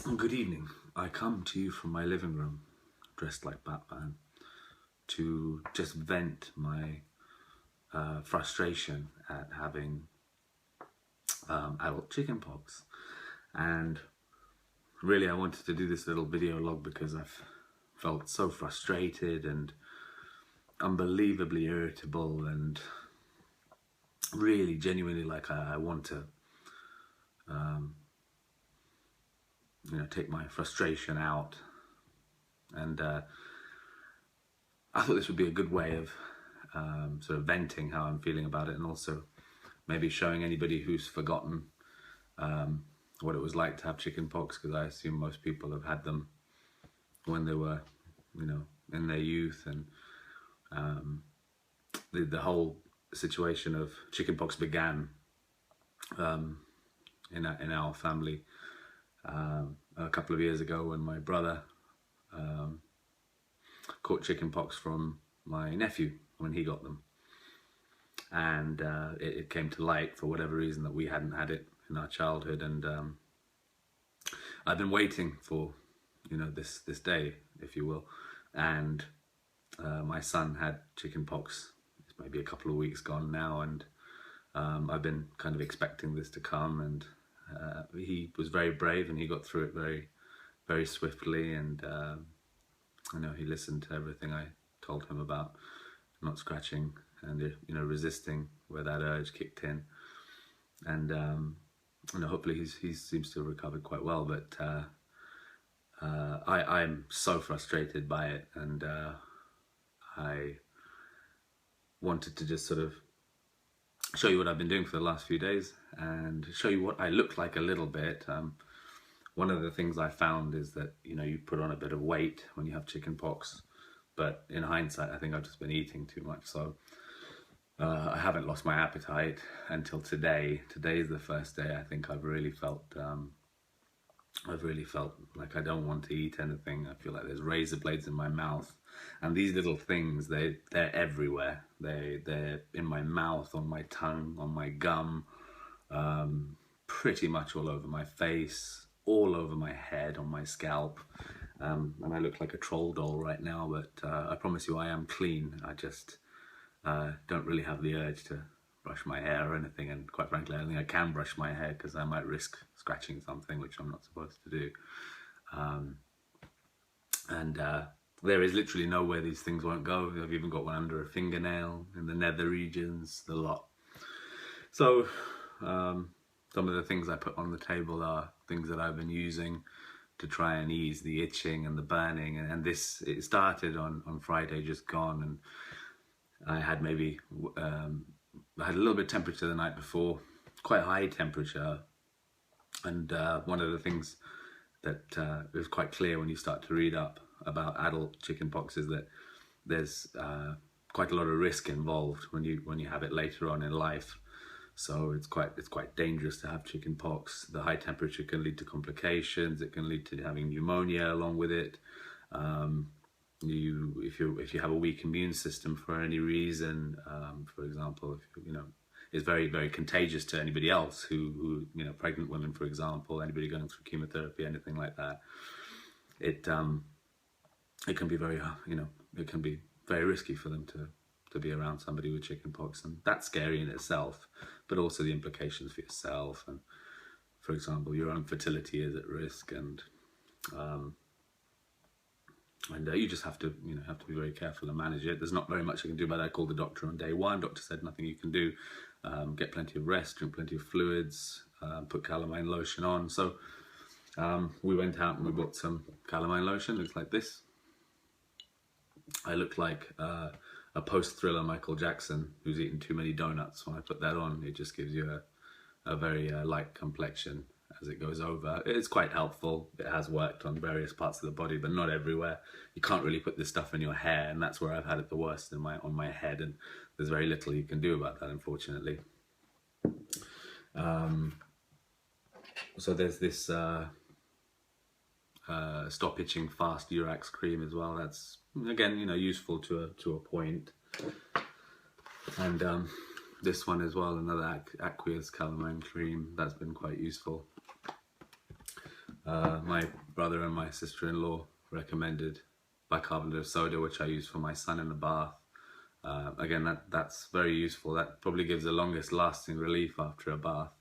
Good evening. I come to you from my living room, dressed like Batman, to just vent my frustration at having adult chickenpox. And really, I wanted to do this little video log because I've felt so frustrated and unbelievably irritable, and really, genuinely, like I want to, take my frustration out. And I thought this would be a good way of sort of venting how I'm feeling about it, and also maybe showing anybody who's forgotten what it was like to have chickenpox, because I assume most people have had them when they were, in their youth. And the whole situation of chickenpox began in our family a couple of years ago when my brother caught chickenpox from my nephew when he got them. And it came to light for whatever reason that we hadn't had it in our childhood, and I've been waiting for this day, if you will. And my son had chickenpox. It's maybe a couple of weeks gone now, and I've been kind of expecting this to come. And he was very brave, and he got through it very, very swiftly. And he listened to everything I told him about not scratching and resisting where that urge kicked in. And hopefully he seems to have recovered quite well. But I'm so frustrated by it, and I wanted to just sort of show you what I've been doing for the last few days and show you what I look like a little bit. One of the things I found is that you put on a bit of weight when you have chickenpox, but in hindsight I think I've just been eating too much. So I haven't lost my appetite until today. Today is the first day I think I've really felt like I don't want to eat anything. I feel like there's razor blades in my mouth, and these little things, they're everywhere. They're in my mouth, on my tongue, on my gum, pretty much all over my face, all over my head, on my scalp. And I look like a troll doll right now, but I promise you I am clean. I just don't really have the urge to brush my hair or anything, and quite frankly I don't think I can brush my hair because I might risk scratching something, which I'm not supposed to do. And there is literally nowhere these things won't go. I've even got one under a fingernail, in the nether regions, the lot. So some of the things I put on the table are things that I've been using to try and ease the itching and the burning. And this, it started on Friday just gone, and I had maybe I had a little bit of temperature the night before, quite high temperature. And one of the things that is quite clear when you start to read up about adult chickenpox is that there's quite a lot of risk involved when you have it later on in life. So it's quite dangerous to have chickenpox. The high temperature can lead to complications. It can lead to having pneumonia along with it. If you have a weak immune system for any reason, for example, if is very, very contagious to anybody else who pregnant women, for example, anybody going through chemotherapy, anything like that. It can be very it can be very risky for them to be around somebody with chickenpox, and that's scary in itself, but also the implications for yourself, and for example your own fertility is at risk, and you just have to be very careful and manage it. There's not very much I can do about that. I called the doctor on day one. Doctor said nothing you can do. Get plenty of rest, drink plenty of fluids, put calamine lotion on. So we went out and we bought some calamine lotion. Looks like this. I look like a post-Thriller Michael Jackson who's eaten too many donuts. When I put that on, it just gives you a very light complexion as it goes over. It's quite helpful. It has worked on various parts of the body, but not everywhere. You can't really put this stuff in your hair, and that's where I've had it the worst, on my head, and there's very little you can do about that, unfortunately. So there's this Stop Itching Fast Urax cream as well. That's again useful to a point. And this one as well, another aqueous calamine cream, that's been quite useful. My brother and my sister-in-law recommended bicarbonate of soda, which I use for my son in the bath. Again, that's very useful. That probably gives the longest lasting relief after a bath.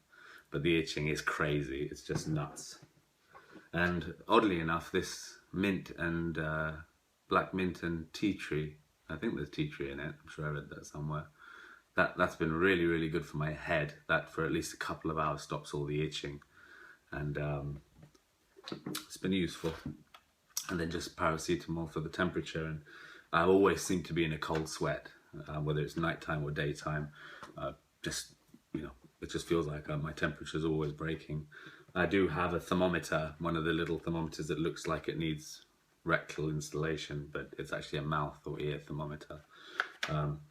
But the itching is crazy. It's just nuts. And oddly enough, this mint and black mint and tea tree, I think there's tea tree in it. I'm sure I read that somewhere. That's been really, really good for my head. That for at least a couple of hours stops all the itching. And it's been useful. And then just paracetamol for the temperature. And I always seem to be in a cold sweat, whether it's nighttime or daytime. Just, you know, it just feels like my temperature is always breaking. I do have a thermometer, one of the little thermometers that looks like it needs rectal installation, but it's actually a mouth or ear thermometer,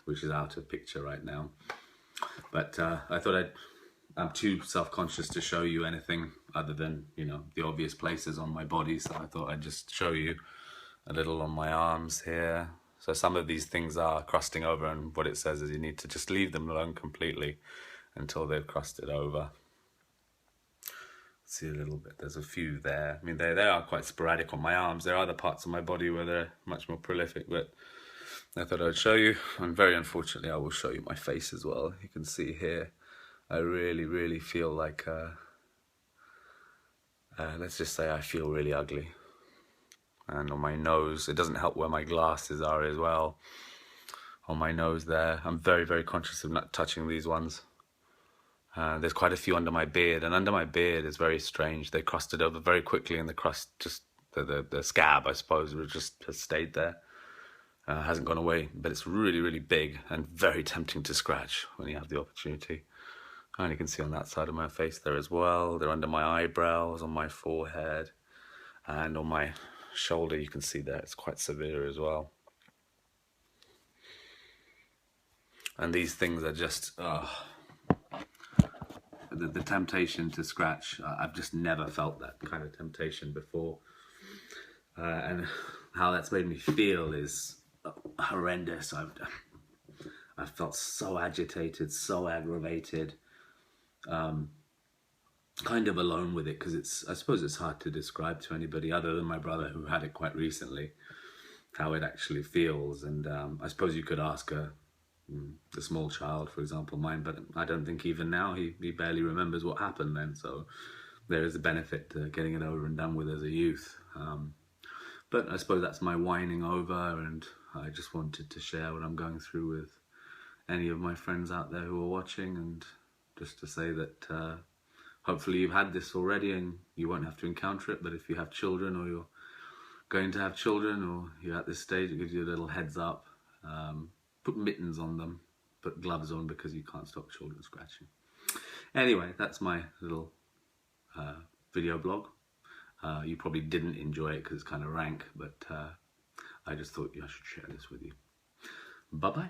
which is out of picture right now. But I thought I'm too self-conscious to show you anything other than, you know, the obvious places on my body, so I thought I'd just show you a little on my arms here. So some of these things are crusting over, and what it says is you need to just leave them alone completely until they've crusted over. See a little bit, there's a few there. I mean, they are quite sporadic on my arms. There are other parts of my body where they're much more prolific, but I thought I'd show you. And very unfortunately, I will show you my face as well. You can see here, I really, really feel like, let's just say I feel really ugly. And on my nose, it doesn't help where my glasses are as well. On my nose there, I'm very, very conscious of not touching these ones. There's quite a few under my beard, and under my beard is very strange. They crusted over very quickly, and the crust, just the scab, I suppose, just has stayed there. Hasn't gone away, but it's really, really big and very tempting to scratch when you have the opportunity. And you can see on that side of my face there as well. They're under my eyebrows, on my forehead, and on my shoulder. You can see there it's quite severe as well. And these things are just, the temptation to scratch. I've just never felt that kind of temptation before. And how that's made me feel is horrendous. I've felt so agitated, so aggravated, kind of alone with it, because I suppose it's hard to describe to anybody other than my brother, who had it quite recently, how it actually feels. And I suppose you could ask a small child, for example, mine, but I don't think even now he barely remembers what happened then. So there is a benefit to getting it over and done with as a youth. But I suppose that's my whining over, and I just wanted to share what I'm going through with any of my friends out there who are watching, and just to say that hopefully you've had this already and you won't have to encounter it. But if you have children, or you're going to have children, or you're at this stage, it gives you a little heads up. Put mittens on them, put gloves on, because you can't stop children scratching. Anyway, that's my little video blog. You probably didn't enjoy it because it's kind of rank, but I just thought I should share this with you. Bye-bye.